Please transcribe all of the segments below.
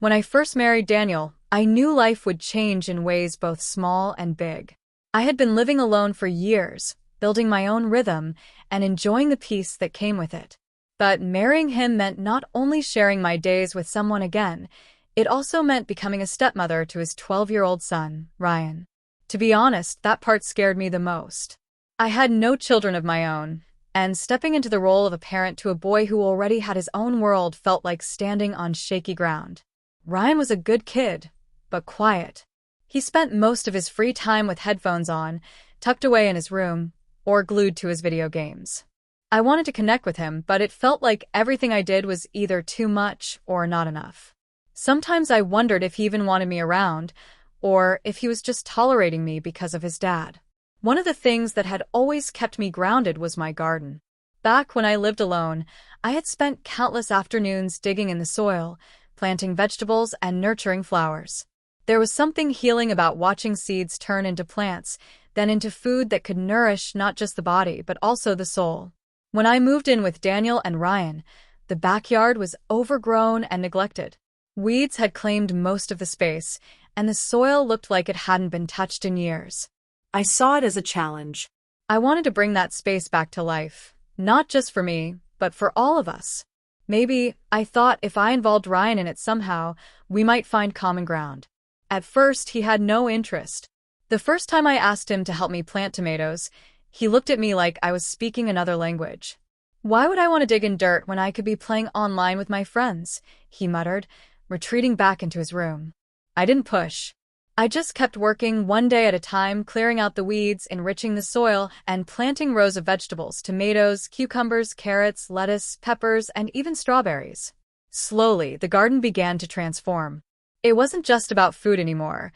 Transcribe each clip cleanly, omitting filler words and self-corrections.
When I first married Daniel, I knew life would change in ways both small and big. I had been living alone for years, building my own rhythm and enjoying the peace that came with it. But marrying him meant not only sharing my days with someone again, it also meant becoming a stepmother to his 12-year-old son, Ryan. To be honest, that part scared me the most. I had no children of my own, and stepping into the role of a parent to a boy who already had his own world felt like standing on shaky ground. Ryan was a good kid, but quiet. He spent most of his free time with headphones on, tucked away in his room, or glued to his video games. I wanted to connect with him, but it felt like everything I did was either too much or not enough. Sometimes I wondered if he even wanted me around, or if he was just tolerating me because of his dad. One of the things that had always kept me grounded was my garden. Back when I lived alone, I had spent countless afternoons digging in the soil, planting vegetables and nurturing flowers. There was something healing about watching seeds turn into plants, then into food that could nourish not just the body but also the soul. When I moved in with Daniel and Ryan, the backyard was overgrown and neglected. Weeds had claimed most of the space, and the soil looked like it hadn't been touched in years. I saw it as a challenge. I wanted to bring that space back to life, not just for me, but for all of us. Maybe, I thought, if I involved Ryan in it somehow, we might find common ground. At first, he had no interest. The first time I asked him to help me plant tomatoes, he looked at me like I was speaking another language. "Why would I want to dig in dirt when I could be playing online with my friends?" he muttered, retreating back into his room. I didn't push. I just kept working one day at a time, clearing out the weeds, enriching the soil, and planting rows of vegetables: tomatoes, cucumbers, carrots, lettuce, peppers, and even strawberries. Slowly, the garden began to transform. It wasn't just about food anymore.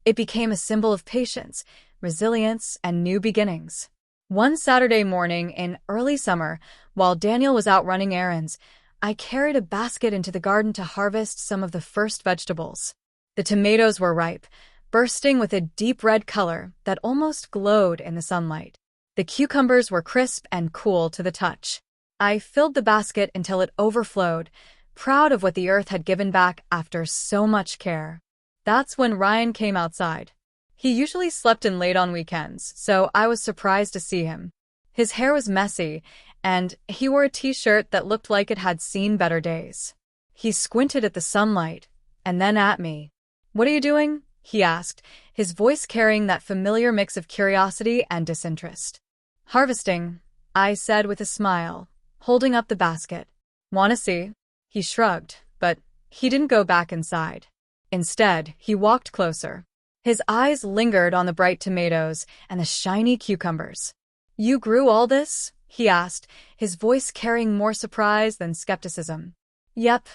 It became a symbol of patience, resilience, and new beginnings. One Saturday morning in early summer, while Daniel was out running errands, I carried a basket into the garden to harvest some of the first vegetables. The tomatoes were ripe, bursting with a deep red color that almost glowed in the sunlight. The cucumbers were crisp and cool to the touch. I filled the basket until it overflowed, proud of what the earth had given back after so much care. That's when Ryan came outside. He usually slept in late on weekends, so I was surprised to see him. His hair was messy, and he wore a t-shirt that looked like it had seen better days. He squinted at the sunlight, and then at me. "What are you doing?" he asked, his voice carrying that familiar mix of curiosity and disinterest. "Harvesting," I said with a smile, holding up the basket. "Want to see?" He shrugged, but he didn't go back inside. Instead, he walked closer. His eyes lingered on the bright tomatoes and the shiny cucumbers. "You grew all this?" he asked, his voice carrying more surprise than skepticism. "Yep,"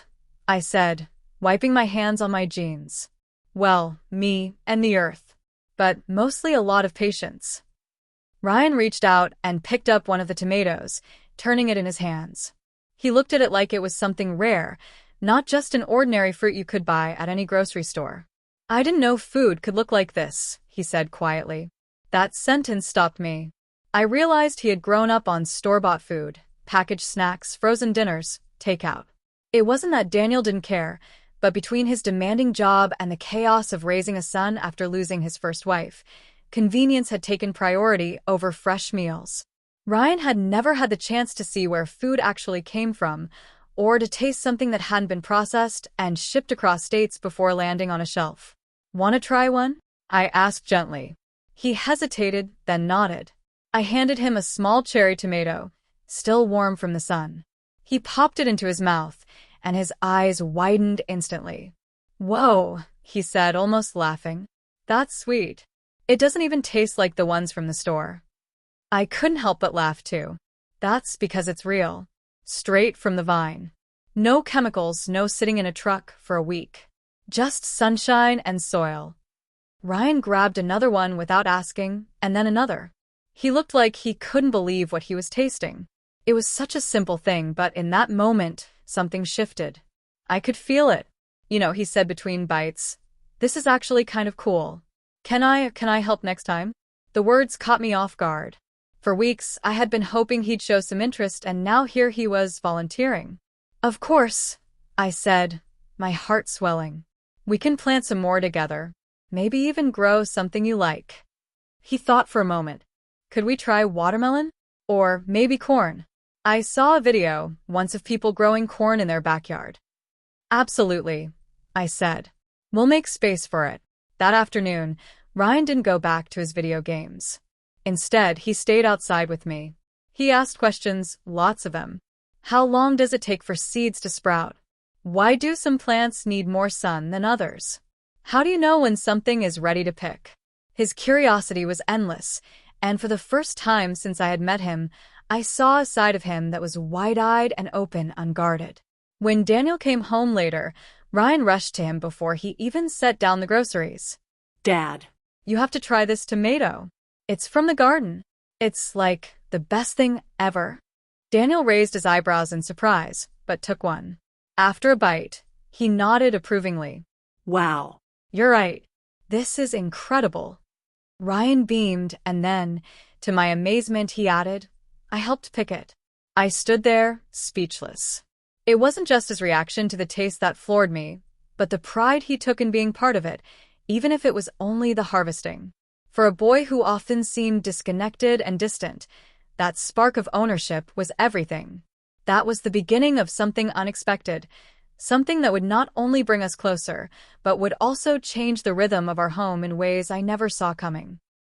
I said, wiping my hands on my jeans. "Well, me and the earth. But mostly a lot of patience." Ryan reached out and picked up one of the tomatoes, turning it in his hands. He looked at it like it was something rare, not just an ordinary fruit you could buy at any grocery store. "I didn't know food could look like this," he said quietly. That sentence stopped me. I realized he had grown up on store-bought food, packaged snacks, frozen dinners, takeout. It wasn't that Daniel didn't care, but between his demanding job and the chaos of raising a son after losing his first wife, convenience had taken priority over fresh meals. Ryan had never had the chance to see where food actually came from, or to taste something that hadn't been processed and shipped across states before landing on a shelf. "Want to try one?" I asked gently. He hesitated, then nodded. I handed him a small cherry tomato, still warm from the sun. He popped it into his mouth, and his eyes widened instantly. "Whoa," he said, almost laughing. "That's sweet. It doesn't even taste like the ones from the store." I couldn't help but laugh too. That's because it's real. Straight from the vine. No chemicals, no sitting in a truck for a week. Just sunshine and soil. Ryan grabbed another one without asking, and then another. He looked like he couldn't believe what he was tasting. It was such a simple thing, but in that moment, something shifted. I could feel it. He said between bites. "This is actually kind of cool. Can I help next time?" The words caught me off guard. For weeks, I had been hoping he'd show some interest, and now here he was volunteering. "Of course," I said, my heart swelling. We can plant some more together. Maybe even grow something you like. He thought for a moment. Could we try watermelon? Or maybe corn? I saw a video once of people growing corn in their backyard. Absolutely, I said. We'll make space for it. That afternoon, Ryan didn't go back to his video games. Instead, he stayed outside with me. He asked questions, lots of them. How long does it take for seeds to sprout? Why do some plants need more sun than others? How do you know when something is ready to pick? His curiosity was endless, and for the first time since I had met him, I saw a side of him that was wide-eyed and open, unguarded. When Daniel came home later, Ryan rushed to him before he even set down the groceries. Dad. You have to try this tomato. It's from the garden. It's like the best thing ever. Daniel raised his eyebrows in surprise, but took one. After a bite, he nodded approvingly. Wow. You're right. This is incredible. Ryan beamed, and then, to my amazement, he added, I helped pick it. I stood there, speechless. It wasn't just his reaction to the taste that floored me, but the pride he took in being part of it, even if it was only the harvesting. For a boy who often seemed disconnected and distant, that spark of ownership was everything. That was the beginning of something unexpected, something that would not only bring us closer, but would also change the rhythm of our home in ways I never saw coming.